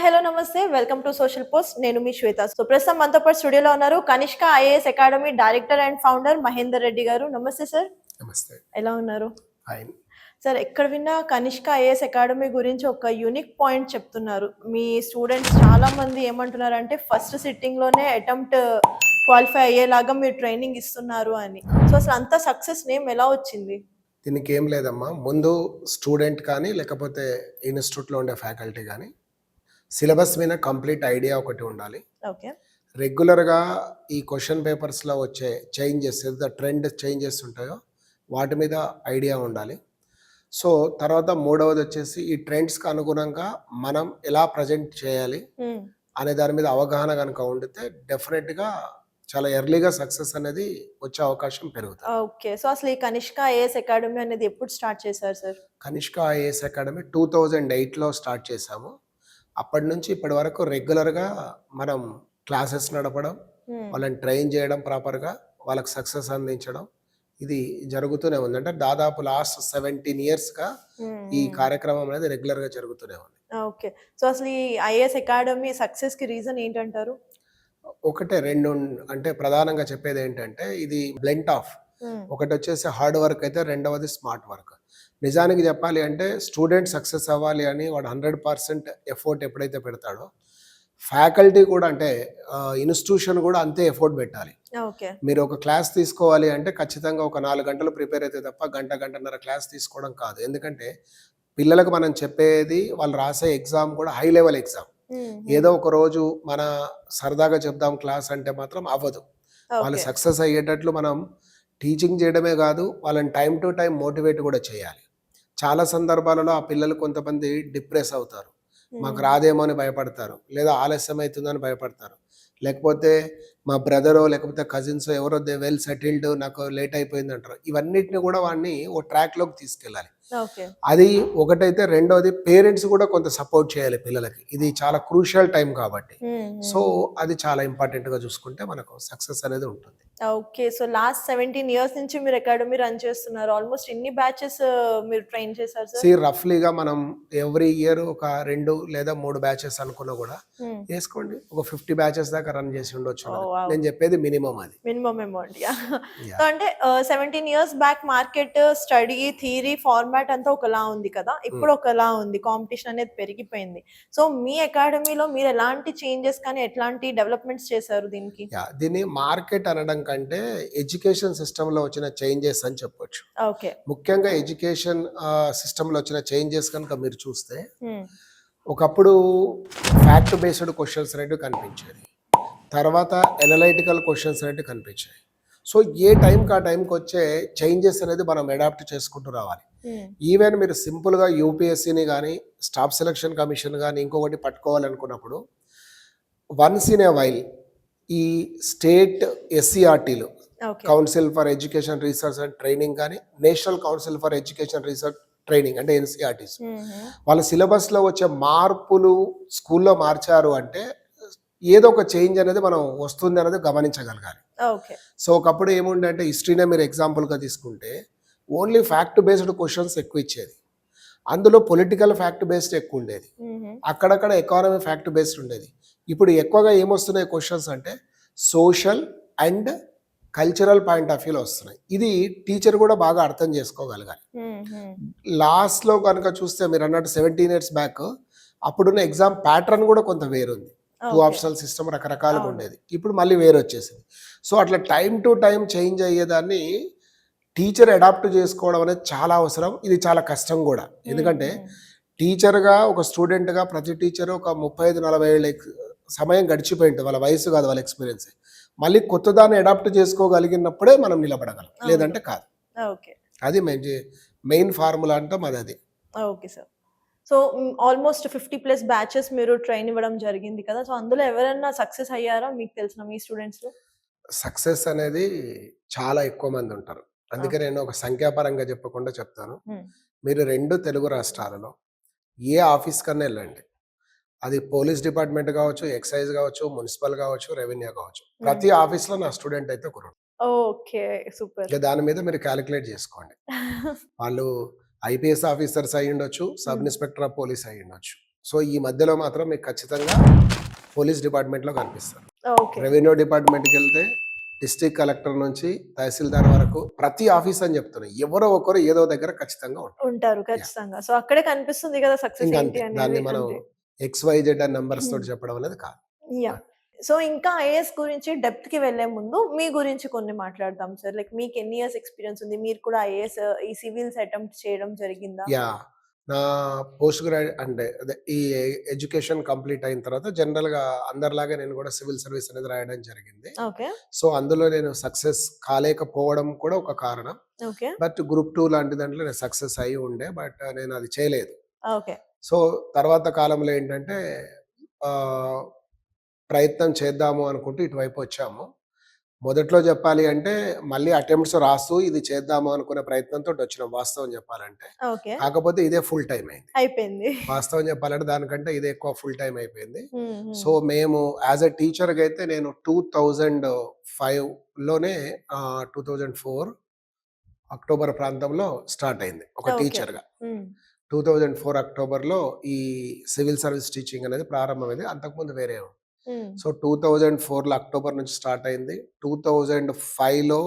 Hi hello నమస్తే welcome to social post. నేను మీ శ్వేత. So ప్రస్తుతం మనతో పాటు స్టూడియోలో ఉన్నారు Kanishka IAS academy director and founder Mahender Reddy గారు. నమస్తే సార్. నమస్తే. ఎలా ఉన్నారు? ఫైన్. సార్, ఎక్కడ విన్నా కనిష్క ఐఏఎస్ అకాడమీ గురించి ఒక యూనిక్ పాయింట్ చెప్తున్నారు. మీ స్టూడెంట్స్ చాలా మంది ఏమంటున్నారంటే ఫస్ట్ సిట్టింగ్ లోనే అటెంప్ట్ క్వాలిఫై అయ్యేలాగా మీరు ట్రైనింగ్ ఇస్తున్నారు అని. సో అసలు అంత సక్సెస్ నేమ్ ఎలా వచ్చింది? దీనికి ఏం లేదమ్మా, ముందు స్టూడెంట్ కానీ లేకపోతే ఇన్స్టిట్యూట్లో ఉండే ఫ్యాకల్టీ కానీ సిలబస్ మీద కంప్లీట్ ఐడియా ఒకటి ఉండాలి. ఓకే. రెగ్యులర్గా ఈ క్వశ్చన్ పేపర్స్లో వచ్చే చేంజెస్, ఏదైతే ట్రెండ్ చేంజెస్ ఉంటాయో వాటి మీద ఐడియా ఉండాలి. సో తర్వాత మూడవది వచ్చేసి ఈ ట్రెండ్స్కి అనుగుణంగా మనం ఎలా ప్రజెంట్ చేయాలి అనే దాని మీద అవగాహన కనుక ఉండితే డెఫినెట్గా చాలా ఎర్లీగా సక్సెస్ అనేది వచ్చే అవకాశం పెరుగుతుంది. ఓకే. సో అసలు ఈ కనిష్క ఐఏఎస్ అకాడమీ అనేది ఎప్పుడు స్టార్ట్ చేశారు సార్? కనిష్క ఐఏఎస్ అకాడమీ 2008లో స్టార్ట్ చేశాము. అప్పటి నుంచి ఇప్పటి వరకు రెగ్యులర్గా మనం క్లాసెస్ నడపడం, వాళ్ళని ట్రైన్ చేయడం, ప్రాపర్గా వాళ్ళకి సక్సెస్ అందించడం ఇది జరుగుతూనే ఉంది. అంటే దాదాపు లాస్ట్ 17 ఇయర్స్గా ఈ కార్యక్రమం అనేది రెగ్యులర్గా జరుగుతూనే ఉంది. ఓకే. సో అసలు ఈ ఐఏఎస్ అకాడమీ సక్సెస్కి రీజన్ ఏంటంటారు? ఒకటే రెండు అంటే ప్రధానంగా చెప్పేది ఏంటంటే ఇది బ్లెండ్ ఆఫ్, ఒకటి వచ్చేసి హార్డ్ వర్క్ అయితే రెండవది స్మార్ట్ వర్క్. నిజానికి చెప్పాలి అంటే స్టూడెంట్ సక్సెస్ అవ్వాలి అని వాడు 100% ఎఫర్ట్ ఎప్పుడైతే పెడతాడో ఫ్యాకల్టీ కూడా అంటే ఇన్స్టిట్యూషన్ కూడా అంతే ఎఫర్ట్ పెట్టాలి. మీరు ఒక క్లాస్ తీసుకోవాలి అంటే ఖచ్చితంగా ఒక 4 గంటలు ప్రిపేర్ అయితే తప్ప గంటన్నర క్లాస్ తీసుకోవడం కాదు. ఎందుకంటే పిల్లలకు మనం చెప్పేది వాళ్ళు రాసే ఎగ్జామ్ కూడా హై లెవెల్ ఎగ్జామ్. ఏదో ఒక రోజు మన సరదాగా చెప్దాం క్లాస్ అంటే మాత్రం అవ్వదు. వాళ్ళు సక్సెస్ అయ్యేటట్లు మనం టీచింగ్ చేయడమే కాదు, వాళ్ళని టైం టు టైం మోటివేట్ కూడా చేయాలి. చాలా సందర్భాలలో ఆ పిల్లలు కొంతమంది డిప్రెస్ అవుతారు, మాకు రాదేమో అని భయపడతారు, లేదా ఆలస్యం అవుతుందని భయపడతారు, లేకపోతే మా బ్రదరో లేకపోతే కజిన్సో ఎవరో వెల్ సెటిల్డ్ నాకు లేట్ అయిపోయింది అంటారు. ఇవన్నిటిని కూడా వాడిని ఓ ట్రాక్లోకి తీసుకెళ్ళాలి. అది ఒకటైతే. రెండోది పేరెంట్స్ కూడా కొంత సపోర్ట్ చేయాలి పిల్లలకి. ఇది చాలా క్రూషియల్ టైం కాబట్టి సో అది చాలా ఇంపార్టెంట్ గా చూసుకుంటే మనకు సక్సెస్ అనేది ఉంటుంది. ఓకే. సో లాస్ట్ 17 ఇయర్స్ నుంచి మీరు అకాడమీ రన్ చేస్తున్నారు. ఆల్మోస్ట్ ఎన్ని బ్యాచెస్ మీరు ట్రైన్ చేశారు సార్? రఫ్లీగా మనం ఎవ్రీ ఇయర్ ఒక 2 లేదా 3 బ్యాచెస్ అనుకున్నా కూడా వేసుకోండి, ఒక 50 బ్యాచెస్ దాకా రన్ చేసి ఉండొచ్చు. నేను చెప్పేది మినిమం, అది మినిమం అమౌంట్. సో అంటే 17 years back market study theory format అంతా ఒకలా ఉంది కదా, ఇప్పుడు ఒకలా ఉంది, కాంపిటీషన్ అనేది పెరిగిపోయింది. సో మీ అకాడమీలో మీరు ఎలాంటి చేంజెస్ కానీ ఎట్లాంటి డెవలప్మెంట్స్ చేశారు దీనికి? దీన్ని మార్కెట్ అనడం కంటే ఎడ్యుకేషన్ సిస్టమ్ లో వచ్చిన చేంజెస్ అని చెప్పొచ్చు. ఓకే. ముఖ్యంగా ఎడ్యుకేషన్ సిస్టమ్ లో వచ్చిన చేంజెస్ కనుక మీరు చూస్తే ఒకప్పుడు ఫ్యాక్ట్ బేస్డ్ క్వశ్చన్స్ అనేవి కనిపించేది, తర్వాత ఎనలైటికల్ క్వశ్చన్స్ అనేవి కనిపించాయి. సో ఏ టైంకి ఆ టైంకి వచ్చే చేంజెస్ అనేది మనం అడాప్ట్ చేసుకుంటూ రావాలి. ఈవెన్ మీరు సింపుల్గా యూపీఎస్సీని కానీ స్టాఫ్ సెలక్షన్ కమిషన్ కానీ ఇంకొకటి పట్టుకోవాలనుకున్నప్పుడు వన్స్ ఇన్ ఏ వైల్ ఈ స్టేట్ ఎస్సీఆర్టీలు, council for education research and training కానీ national council for education research training అంటే ఎన్సీఆర్టీస్, వాళ్ళ సిలబస్లో వచ్చే మార్పులు స్కూల్లో మార్చారు అంటే ఏదో ఒక చేంజ్ అనేది మనం వస్తుంది అనేది గమనించగలగాలి. సో ఒకప్పుడు ఏముండే అంటే హిస్టరీనే మీరు ఎగ్జాంపుల్గా తీసుకుంటే ఓన్లీ ఫ్యాక్ట్ బేస్డ్ క్వశ్చన్స్ ఎక్కువ ఇచ్చేది, అందులో పొలిటికల్ ఫ్యాక్ట్ బేస్డ్ ఎక్కువ ఉండేది, అక్కడక్కడ ఎకానమీ ఫ్యాక్ట్ బేస్డ్ ఉండేది. ఇప్పుడు ఎక్కువగా ఏమొస్తున్నాయి క్వశ్చన్స్ అంటే social and cultural point of వ్యూలో వస్తున్నాయి. ఇది టీచర్ కూడా బాగా అర్థం చేసుకోగలగాలి. లాస్ట్లో కనుక చూస్తే మీరు అన్నట్టు 17 ఇయర్స్ బ్యాక్ అప్పుడున్న ఎగ్జామ్ ప్యాటర్న్ కూడా కొంత వేరుంది. 2 ఆప్షనల్ సిస్టమ్ రకరకాలుగా ఉండేది, ఇప్పుడు మళ్ళీ వేరు వచ్చేసింది. సో అట్లా టైం టు టైం చేంజ్ అయ్యేదాన్ని టీచర్ అడాప్ట్ చేసుకోవడం అనేది చాలా అవసరం. ఇది చాలా కష్టం కూడా, ఎందుకంటే టీచర్గా ఒక స్టూడెంట్గా ప్రతి టీచర్ ఒక 35-40 ఏళ్ళ సమయం గడిచిపోయింది, వాళ్ళ వయసు కాదు వాళ్ళ ఎక్స్పీరియన్స్. మళ్ళీ కొత్త దాన్ని అడాప్ట్ చేసుకోగలిగినప్పుడే మనం నిలబడగలం, లేదంటే కాదు. అది మెయిన్ ఫార్ములా అంటాం అది. Okay sir. So almost 50+ batches మీరు ట్రైన్ ఇవ్వడం జరిగింది కదా, సో అందులో ఎవరైనా సక్సెస్ అయ్యారా మీకు తెలిసిన మీ స్టూడెంట్స్ లో? సక్సెస్ అనేది చాలా ఎక్కువ మంది ఉంటారు, అందుకే నేను ఒక సంఖ్యాపరంగా చెప్పకుండా చెప్తాను. మీరు 2 తెలుగు రాష్ట్రాలలో ఏ ఆఫీస్ కన్నా వెళ్ళండి, అది పోలీస్ డిపార్ట్మెంట్ కావచ్చు, ఎక్సైజ్ కావచ్చు, మున్సిపల్ కావచ్చు, రెవెన్యూ కావచ్చు, ప్రతి ఆఫీస్లో నా స్టూడెంట్ అయితే ఒకరు. Okay, super. దాని మీద మీరు క్యాలిక్యులేట్ చేసుకోండి. వాళ్ళు ఐపీఎస్ ఆఫీసర్స్ అయ్యి ఉండొచ్చు, సబ్ ఇన్స్పెక్టర్ ఆఫ్ పోలీస్ అయ్యి ఉండొచ్చు, సో ఈ మధ్యలో మాత్రం మీకు ఖచ్చితంగా పోలీస్ డిపార్ట్మెంట్లో కనిపిస్తారు. ఓకే. రెవెన్యూ డిపార్ట్మెంట్కి వెళ్తే డిస్ట్రిక్ట్ కలెక్టర్ నుంచి తహసీల్దార్ వరకు ప్రతి ఆఫీస్ అని చెప్తున్నాయి, ఎవరో ఒకరు ఏదో దగ్గర ఖచ్చితంగా ఉంటారు. ఉంటారు ఖచ్చితంగా. సో అక్కడే కనిపిస్తుంది కదా సక్సెస్ ఇంకా ఏంటి అంతే, దాన్ని అనేది. మనం అంతే. XYZ అని నంబర్స్ తోటి చెప్పడం అనేది కాదు. యాహ్! సో ఇంకా ఐఏఎస్ గురించి డెప్త్‌కి వెళ్ళే ముందు మీ గురించి కొన్ని మాట్లాడదాం సార్. లైక్ మీకు ఎన్ని ఇయర్స్ ఎక్స్‌పీరియన్స్ ఉంది? మీరు కూడా ఐఏఎస్ ఈ సివిల్స్ అటెంప్ట్ చేయడం జరిగిందా? యాహ్! నా పోస్ట్ అంటే అదే ఈ ఎడ్యుకేషన్ కంప్లీట్ అయిన తర్వాత జనరల్‌గా అందరిలాగా నేను కూడా సివిల్ సర్వీస్ అనేది రాయడం జరిగింది. ఓకే. సో అందులో నేను సక్సెస్ కాలేకపోవడం కూడా ఒక కారణం. ఓకే. బట్ గ్రూప్ 2 లాంటి దాంట్లో నేను సక్సెస్ అయ్యి ఉండే. బట్ నేను అది చేయలేదు. ఓకే. సో తర్వాత కాలంలో ఏంటంటే ఆహ్, ప్రయత్నం చేద్దాము అనుకుంటూ ఇటువైపు వచ్చాము. మొదట్లో చెప్పాలి అంటే మళ్ళీ అటెంప్ట్స్ రాస్తూ ఇది చేద్దాము అనుకునే ప్రయత్నంతోటి వచ్చినాం వాస్తవం చెప్పాలంటే. ఓకే. కాకపోతే ఇదే ఫుల్ టైమ్ అయింది. అయిపోయింది. వాస్తవం చెప్పాలంటే దానికంటే ఇదే ఎక్కువ ఫుల్ టైమ్ అయిపోయింది. హ్మ్. హ్మ్. సో మేము యాజ్ ఎ టీచర్‌గా అయితే నేను 2005లోనే 2004 అక్టోబర్ ప్రాంతంలో స్టార్ట్ అయింది ఒక ఓకే. టీచర్‌గా. హ్మ్. 2004 అక్టోబర్‌లో ఈ సివిల్ సర్వీస్ టీచింగ్ అనేది ప్రారంభమైంది. అంతకుముందు వేరే హ్మ్. సో 2004లో అక్టోబర్ నుంచి స్టార్ట్ అయింది. 2005లో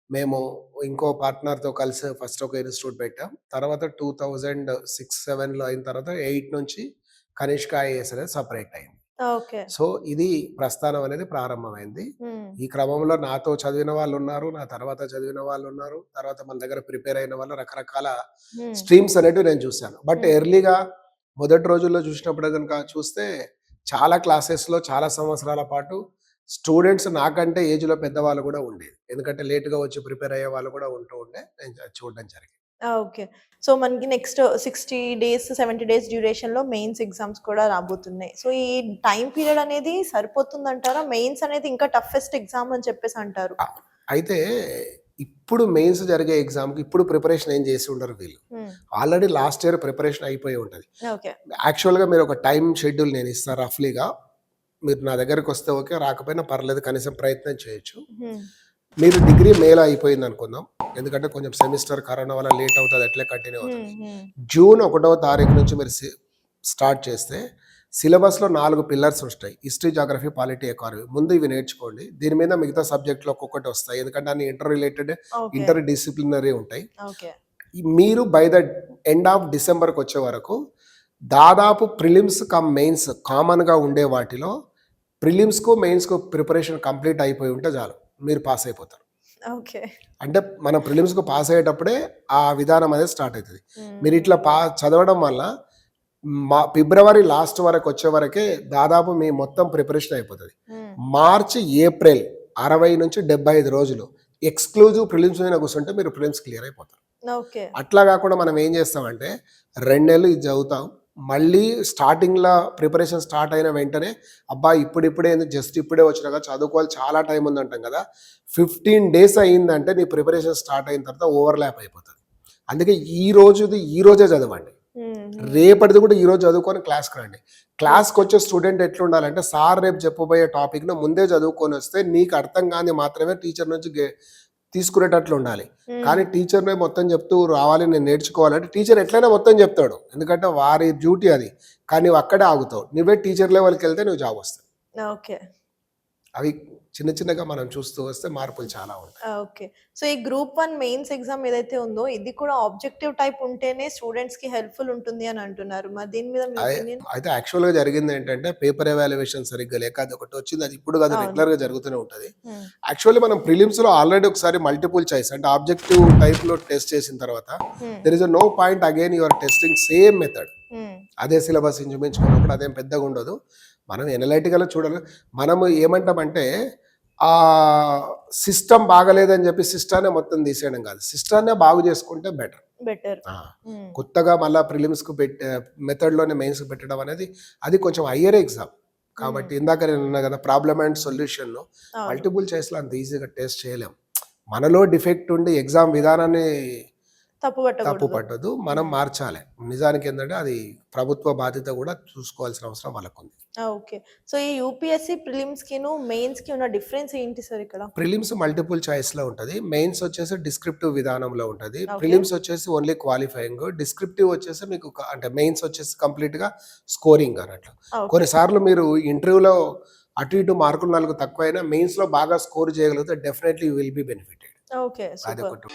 మేము ఇంకో పార్ట్నర్‌తో కలిసి ఫస్ట్ ఒక ఇన్‌స్టిట్యూట్ పెట్టాం. తర్వాత 2006, 7లో అయిన తర్వాత 8 నుంచి కనిష్క ఐఏఎస్ అనేది సెపరేట్ అయింది. ఓకే. సో ఇది ప్రస్థానం అనేది ప్రారంభమైంది. హ్మ్. ఈ క్రమంలో నాతో చదివిన వాళ్ళున్నారు. నా తర్వాత చదివిన వాళ్ళున్నారు. తర్వాత మన దగ్గర ప్రిపేర్ అయిన వాళ్ళు రకరకాల హ్మ్. స్ట్రీమ్స్ అనేటివి నేను చూసాను. బట్ హ్మ్. ఎర్లీగా మొదటి రోజుల్లో చూసినప్పుడు గనుక చూస్తే చాలా క్లాసెస్‌లో చాలా సంవత్సరాల పాటు స్టూడెంట్స్ నాకంటే ఏజ్‌లో పెద్దవాళ్ళు గూడా ఉండేది. ఎందుకంటే లేట్‌గా వచ్చి ప్రిపేర్ అయ్యే వాళ్ళు గూడా ఉంటూ ఉండే. నేను చూడడం జరిగింది. ఓకే. సో మనకి నెక్స్ట్ 60 డేస్, 70 డేస్ డ్యూరేషన్‌లో మెయిన్స్ ఎగ్జామ్స్ కూడా రాబోతున్నాయి. సో ఈ టైమ్ పీరియడ్ అనేది సరిపోతుందంటారా? మెయిన్స్ అనేది ఇంకా టఫెస్ట్ ఎగ్జామ్ అని చెప్పేసి అంటారు. అయితే ఇప్పుడు మెయిన్స్ జరిగే ఎగ్జామ్‌కి ఇప్పుడు ప్రిపరేషన్ ఏం చేసి ఉండరు వీళ్ళు. హ్మ్. ఆల్రెడీ లాస్ట్ ఇయర్ ప్రిపరేషన్ అయిపోయి ఉంటది. ఓకే. యాక్చువల్‌గా మీరు ఒక టైమ్ షెడ్యూల్ నేను ఇస్తా రఫ్‌లీగా. మీరు నా దగ్గరకొస్తే ఓకే. రాకపోయినా పర్లేదు. కనీసం ప్రయత్నం చేయొచ్చు. హ్మ్. మీరు డిగ్రీ మేలో అయిపోయిందనుకుందాం. ఎందుకంటే కొంచెం సెమిస్టర్ కరోనా వల్ల లేట్ అవుతది. అట్లే కంటిన్యూ హ్మ్. అవుతది. హ్మ్. జూన్ 1వ తారీఖు నుంచి మీరు స్టార్ట్ చేస్తే సిలబస్‌లో 4 పిల్లర్స్ ఉంటాయి. History, Geography, polity, economy. ముందు ఇవి నేర్చుకోండి. దీని మీద మిగతా సబ్జెక్ట్‌లు ఒక్కొక్కటి వస్తాయి. ఎందుకంటే అన్ని inter related, okay. Inter disciplinary ఉంటాయి. ఓకే. మీరు బై ద ఎండ్ ఆఫ్ డిసెంబర్‌కొచ్చే వరకు దాదాపు ప్రిలిమ్స్ కమ్ మెయిన్స్ కామన్‌గా ఉండే వాటిలో ప్రిలిమ్స్‌కు, మెయిన్స్‌కు ప్రిపరేషన్ కంప్లీట్ అయిపోయి ఉంటే చాలు. మీరు పాస్ అయిపోతారు. ఓకే. అంటే మనం ప్రిలిమ్స్‌కు పాస్ అయ్యేటప్పుడే ఆ విధానం అనేది స్టార్ట్ అయితది. హ్మ్. మీరు ఇట్లా చదవడం వల్ల ఫిబ్రవరి లాస్ట్ వరకు వచ్చే వరకే దాదాపు మీ మొత్తం ప్రిపరేషన్ అయిపోతది. హ్మ్. మార్చి, ఏప్రిల్ 60-75 రోజులు ఎక్స్‌క్లూజివ్ ప్రిలిమ్స్ మీద కూర్చుంటే మీరు ప్రిలిమ్స్ క్లియర్ అయిపోతారు. ఓకే. అట్లా కాకుండా మనం ఏం చేస్తామంటే 2 నెలలు ఇది చదువుతాం. మళ్ళీ స్టార్టింగ్‌లో ప్రిపరేషన్ స్టార్ట్ అయిన వెంటనే అబ్బా! ఇప్పుడిప్పుడే ఎందుకు జస్ట్ ఇప్పుడే వచ్చినా కదా చదువుకోవాలి చాలా టైం ఉందంటాం కదా! 15 డేస్ అయిందంటే నీ ప్రిపరేషన్ స్టార్ట్ అయిన తర్వాత ఓవర్‌లాప్ అయిపోతది. అందుకే ఈ రోజుది ఈ రోజే చదవండి. హ్మ్. హ్మ్. రేపటిది కూడా ఈ రోజు చదువుకొని క్లాస్‌కి రండి. క్లాస్‌కొచ్చే స్టూడెంట్ ఎట్లుండాలంటే సార్ రేపు చెప్పబోయే టాపిక్‌ను ముందే చదువుకొని వస్తే నీకు అర్థం కానిది మాత్రమే టీచర్ నుంచి తీసుకునేటట్లు ఉండాలి. హ్మ్. కానీ టీచర్‌నే మొత్తం చెప్తూ రావాలి నేను నేర్చుకోవాలంటే టీచర్ ఎట్లైనా మొత్తం చెప్తాడు. ఎందుకంటే వారి డ్యూటీ అది. కానీ నువ్వు అక్కడే ఆగుతావు. నువ్వే టీచర్ లెవెల్‌కి వెళ్తే నువ్వు జాబ్ వస్తది. ఓకే. అవి చిన్న చిన్నగా మనం చూస్తూ వస్తే మార్పులు చాలా ఉంటాయి. ఓకే. సో ఈ గ్రూప్ 1 మెయిన్స్ ఎగ్జామ్ ఏదైతే ఉందో ఇది కూడా ఆబ్జెక్టివ్ టైప్ ఉంటేనే స్టూడెంట్స్‌కి హెల్ప్‌ఫుల్ ఉంటుంది అని అంటున్నారు. మరి దీని మీద మీ అయి ఒపీనియన్? అయితే యాక్చువల్‌గా జరిగిందేంటంటే పేపర్ ఎవాల్యుయేషన్ సరిగ్గా లేక అదొకటి వచ్చింది. అది ఇప్పుడు కాదు అవును. రెగ్యులర్‌గా జరుగుతూనే ఉంటది. హ్మ్. యాక్చువల్లీ మనం ప్రిలిమ్స్‌లో ఆల్రెడీ ఒకసారి మల్టిపుల్ చాయిస్ అంటే ఆబ్జెక్టివ్ టైప్‌లో టెస్ట్ చేసిన తర్వాత hmm. There is no point again you are testing same method. Hmm. అదే సిలబస్ ఇంచుమించుకున్నప్పుడు అదేం పెద్దగా ఉండదు. మనం ఎనలైటికల్‌గా చూడాలి. మనము ఏమంటామంటే సిస్టమ్ బాగాలేదని చెప్పి సిస్టాన్నే మొత్తం తీసేయడం కాదు. సిస్టాన్నే బాగు చేసుకుంటే బెటర్. బెటర్. ఆ! హ్మ్. కొత్తగా మళ్ళా ప్రిలిమ్స్‌కు మెథడ్‌లోనే మెయిన్స్‌కి పెట్టడం అనేది అది కొంచెం హయ్యర్ ఎగ్జామ్. కాబట్టి హ్మ్. ఇందాక నేను అన్నా కదా! ప్రాబ్లమ్ అండ్ సొల్యూషన్‌ను అవును. మల్టిపుల్ చాయిస్‌లో అంత ఈజీగా టెస్ట్ చేయలేం. మనలో డిఫెక్ట్ ఉండి ఎగ్జామ్ విధానాన్ని తప్పు తప్పు పట్టకూడదు. పట్టొద్దు. మనం హ్మ్. మార్చాలి. నిజానికి ఏందంటే అది ప్రభుత్వ బాధ్యత కూడా చూసుకోవాల్సిన అవసరం వాళ్ళకుంది. ఓకే. సో ఈ యూపీఎస్సీ ప్రిలిమ్స్‌కిను, మెయిన్స్‌కి ఉన్న డిఫరెన్స్ ఏంటి సార్ ఇక్కడ? ప్రిలిమ్స్ మల్టిపుల్ చాయిస్‌లో ఉంటది. మెయిన్స్ వచ్చేసి డిస్క్రిప్టివ్ విధానంలో ఉంటది. ఓకే. ప్రిలిమ్స్ వచ్చేసి ఓన్లీ క్వాలిఫైయింగ్. డిస్క్రిప్టివ్ వచ్చేసి మీకు అంటే మెయిన్స్ వచ్చేసి కంప్లీట్‌గా స్కోరింగ్ అన్నట్లు. ఓకే. కొన్నిసార్లు మీరు ఇంటర్వ్యూలో అటు ఇటు మార్కులు 4 తక్కువైనా మెయిన్స్‌లో బాగా స్కోర్ చేయగలిగితే definitely you will be benefited. Okay. Super. అదొకటి.